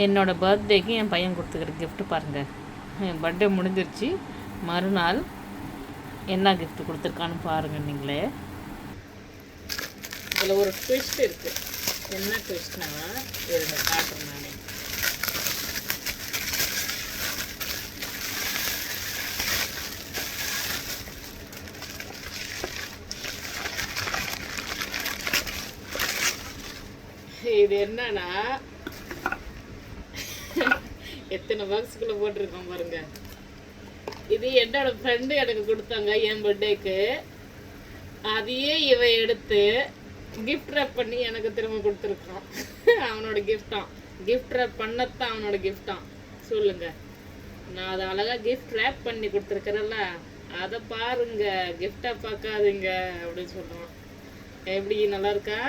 என்னோடய பர்த்டேக்கு என் பையன் கொடுத்துக்கிற கிஃப்ட்டு பாருங்கள். என் பர்த்டே முடிஞ்சிருச்சு, மறுநாள் என்ன கிஃப்ட் கொடுத்துருக்கான்னு பாருங்கள் நீங்களே. இதில் ஒரு ட்விஸ்ட் இருக்குது. என்ன ட்விஸ்ட்னா இருங்க காட்டுறேன் நானே. இது என்னன்னா எத்தனை பாக்ஸுக்குள்ள போட்டிருக்கோம் பாருங்க. இது என்னோட ஃப்ரெண்டு எனக்கு கொடுத்தாங்க என் பர்த்டேக்கு. அதையே இவ எடுத்து கிஃப்ட் ரேப் பண்ணி எனக்கு திரும்ப கொடுத்துருக்கான். அவனோட கிஃப்டான். கிஃப்ட் ரேப் பண்ணத்தான் அவனோட கிஃப்டான். சொல்லுங்க, நான் அதை அழகா கிஃப்ட் ரேப் பண்ணி கொடுத்துருக்கிறேன்ல, அதை பாருங்க, கிஃப்டா பார்க்காதீங்க அப்படின்னு சொல்றான். எப்படி நல்லா இருக்கா?